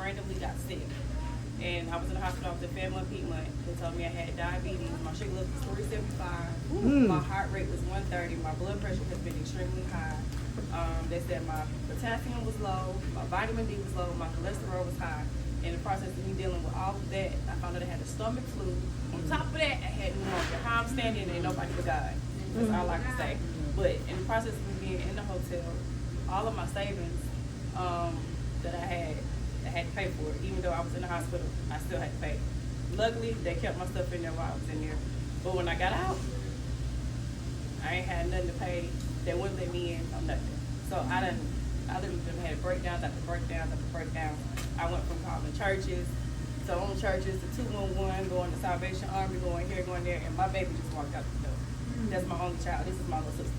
randomly got sick. And I was in the hospital with the family of Piedmont. They told me I had diabetes. My sugar level was 375. My heart rate was 130. My blood pressure has been extremely high. They said my potassium was low, my vitamin D was low, my cholesterol was high. In the process of me dealing with all of that, I found out I had a stomach flu. On top of that, I had pneumonia. How I'm standing, ain't nobody but God. That's all I can say. But in the process of me being in the hotel, all of my savings that I had to pay for it. Even though I was in the hospital, I still had to pay. Luckily, they kept my stuff in there while I was in there. But when I got out, I ain't had nothing to pay. They wouldn't let me in on nothing. So I literally had breakdowns after breakdowns after breakdowns. I went from calling churches to own churches to 211, going to Salvation Army, going here, going there, and my baby just walked out the door. That's my only child. This is my little sister.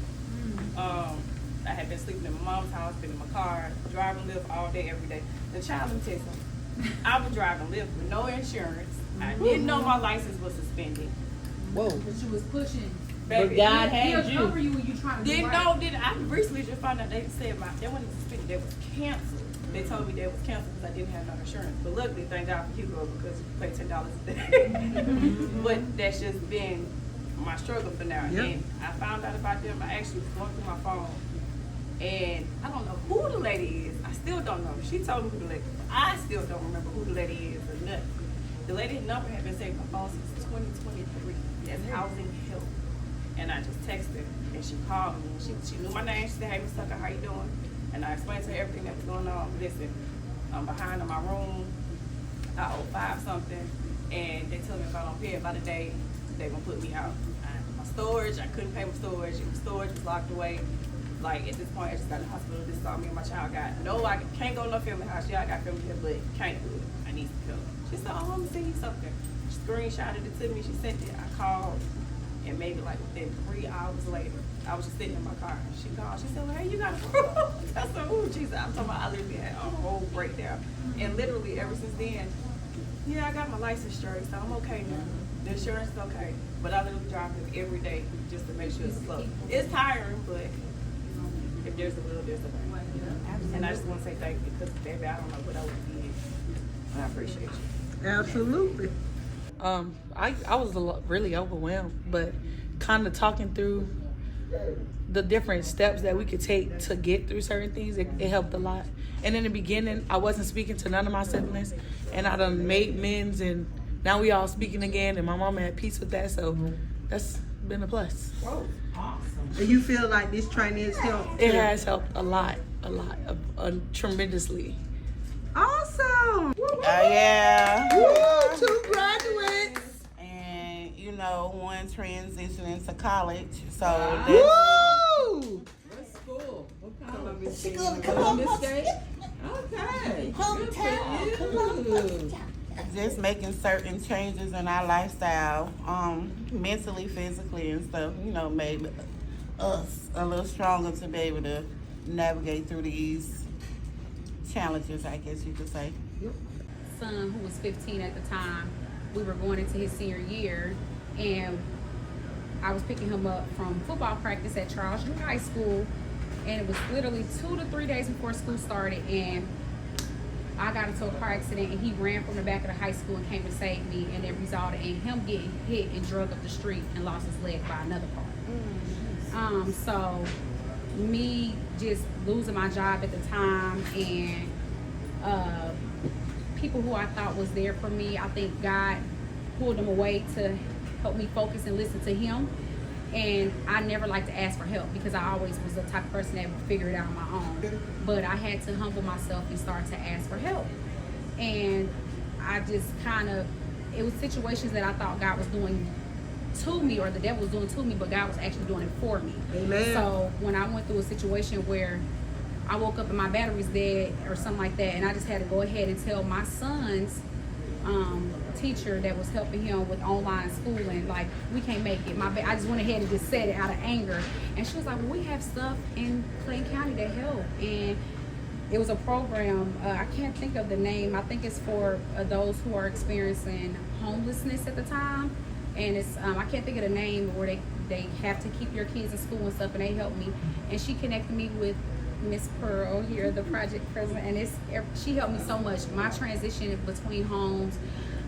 I had been sleeping in my mom's house, been in my car, driving Lyft all day, every day. The child, let me tell you something. I was driving Lyft with no insurance. I didn't know my license was suspended. Whoa. But you was pushing. Baby, but God had you. Cover you when you trying to Didn't know. I recently just found out they said they wasn't suspended. They was canceled. They told me they was canceled because I didn't have no insurance. But luckily, thank God for Hugo because you pay $10 a day. But that's just been my struggle for now. Yep. And I found out about them. I actually was going through my phone. And I don't know who the lady is. I still don't know. She told me who the lady is. I still don't remember who the lady is or nothing. The lady's number had been saved in my phone since 2023. That's housing help. And I just texted her, and she called me. And she knew my name. She said, "Hey, Miss Tucker, how you doing?" And I explained to her everything that was going on. Listen, I'm behind in my room. I owe $5 something, and they told me if I don't pay it by the day, they're gonna put me out. My storage, I couldn't pay my storage. The storage was locked away. Like at this point, I just got in the hospital. This is all me and my child got. No, I can't go to no family house. Yeah, I got family here, but can't do it. I need some help. She said, "Oh, let me send you something." She screenshotted it to me. She sent it. I called. And maybe like within 3 hours later, I was just sitting in my car. She called. She said, "Well, hey, you got a proof?" I said, "Ooh, Jesus." I'm talking about I literally had a whole breakdown. And literally ever since then, yeah, I got my license straight, so I'm okay now. The insurance is okay. But I literally drive it every day just to make sure it's slow. It's tiring, but if there's a will, there's a way. And I just want to say thank you because, baby, I don't know what I would have did. I appreciate you. Absolutely. I was really overwhelmed, but kind of talking through the different steps that we could take to get through certain things, it helped a lot. And in the beginning, I wasn't speaking to none of my siblings, and I done made amends, and now we all speaking again, and my mama had peace with that, so that's been a plus. Whoa, awesome. And you feel like this training has helped? It has helped a lot, tremendously. Awesome. Yeah. Woo, 2 graduates. And you know, one transitioning to college. So Woo! What school? What college? She going to Columbus Columbus State? Okay. Hometown, Columbus. just making certain changes in our lifestyle, mentally, physically, and stuff, you know, made us a little stronger to be able to navigate through these challenges, I guess you could say. Son, who was 15 at the time, we were going into his senior year, and I was picking him up from football practice at Charles Junior High School, and it was literally 2 to 3 days before school started, and I got into a car accident, and he ran from the back of the high school and came to save me, and it resulted in him getting hit and drug up the street and lost his leg by another car. So me just losing my job at the time, and people who I thought was there for me, I think God pulled them away to help me focus and listen to him. And I never liked to ask for help because I always was the type of person that would figure it out on my own. But I had to humble myself and start to ask for help. And I just it was situations that I thought God was doing to me, or the devil was doing to me, but God was actually doing it for me. Amen. So when I went through a situation where I woke up and my battery's dead or something like that, and I just had to go ahead and tell my son's teacher that was helping him with online schooling, like, we can't make it. I just went ahead and just said it out of anger. And she was like, well, we have stuff in Clayton County that help. And it was a program, I can't think of the name. I think it's for those who are experiencing homelessness at the time. And it's, I can't think of the name, where they have to keep your kids in school and stuff, and they helped me. And she connected me with Miss Pearl here, the project president, and she helped me so much. My transition between homes.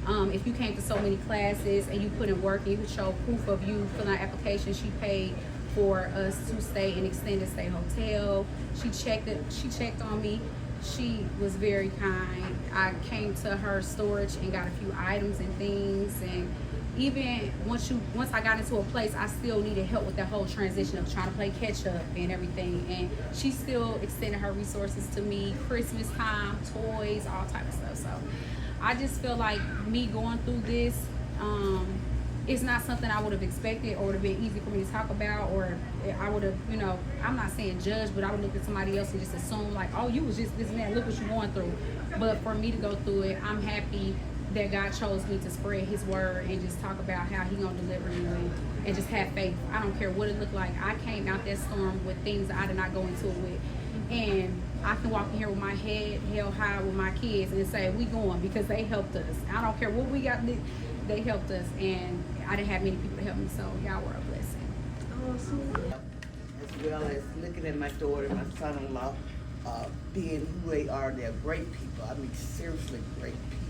If you came to so many classes and you put in work and you could show proof of you filling out applications, she paid for us to stay in extended stay hotel. She checked on me. She was very kind. I came to her storage and got a few items and things, and even once I got into a place, I still needed help with that whole transition of trying to play catch up and everything. And she still extended her resources to me, Christmas time, toys, all type of stuff. So I just feel like me going through this, it's not something I would have expected or would have been easy for me to talk about, or I would have, I'm not saying judge, but I would look at somebody else and just assume like, oh, you was just this and that, look what you're going through. But for me to go through it, I'm happy that God chose me to spread his word and just talk about how he gonna deliver me and just have faith. I don't care what it looked like. I came out that storm with things that I did not go into it with. And I can walk in here with my head held high with my kids and say, we going, because they helped us. I don't care what we got, they helped us, and I didn't have many people to help me, so y'all were a blessing. As well as looking at my daughter and my son-in-law, being who they are, they're great people. I mean, seriously great people.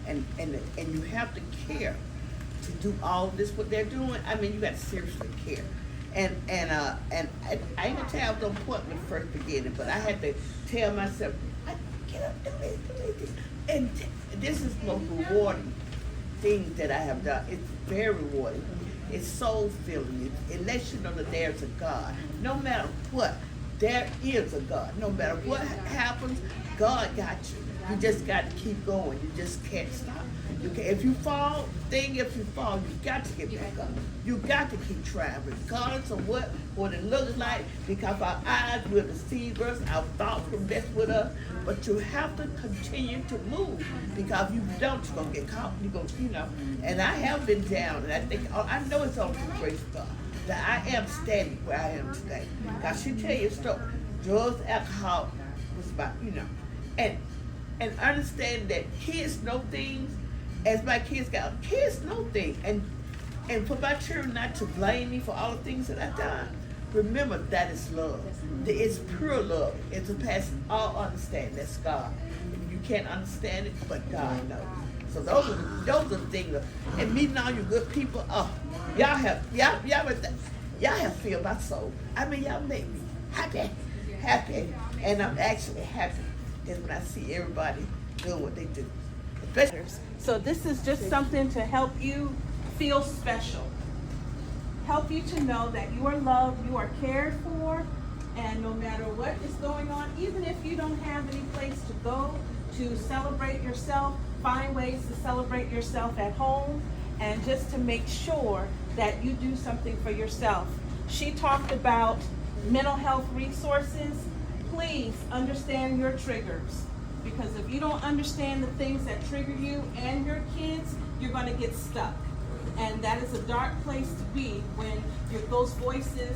And you have to care to do all this what they're doing. I mean, you got to seriously care. And I ain't gonna tell I was on point with the first beginning, but I had to tell myself, I get up, do this. And this is the most rewarding thing that I have done. It's very rewarding. It's soul filling. It lets you know that there's a God. No matter what, there is a God. No matter what happens, God got you. You just got to keep going. You just can't stop. If you fall, you got to get back up. You got to keep trying, regardless of what it looks like, because our eyes will deceive us, our thoughts will mess with us, but you have to continue to move, because if you don't, you're going to get caught. You're going to, and I have been down, and I know it's all through grace of God that I am standing where I am today. Because she tell you a story, drugs, alcohol was about, and understand that kids know things as my kids know things. And for my children not to blame me for all the things that I've done, remember that is love. It's pure love. It surpasses all understanding. That's God. You can't understand it, but God knows. So those are the things. And meeting all you good people, y'all have filled my soul. I mean, y'all make me happy, and I'm actually happy is when I see everybody doing what they do. So this is just something to help you feel special. Help you to know that you are loved, you are cared for, and no matter what is going on, even if you don't have any place to go to celebrate yourself, find ways to celebrate yourself at home, and just to make sure that you do something for yourself. She talked about mental health resources. Please understand your triggers, because if you don't understand the things that trigger you and your kids, you're going to get stuck. And that is a dark place to be when those voices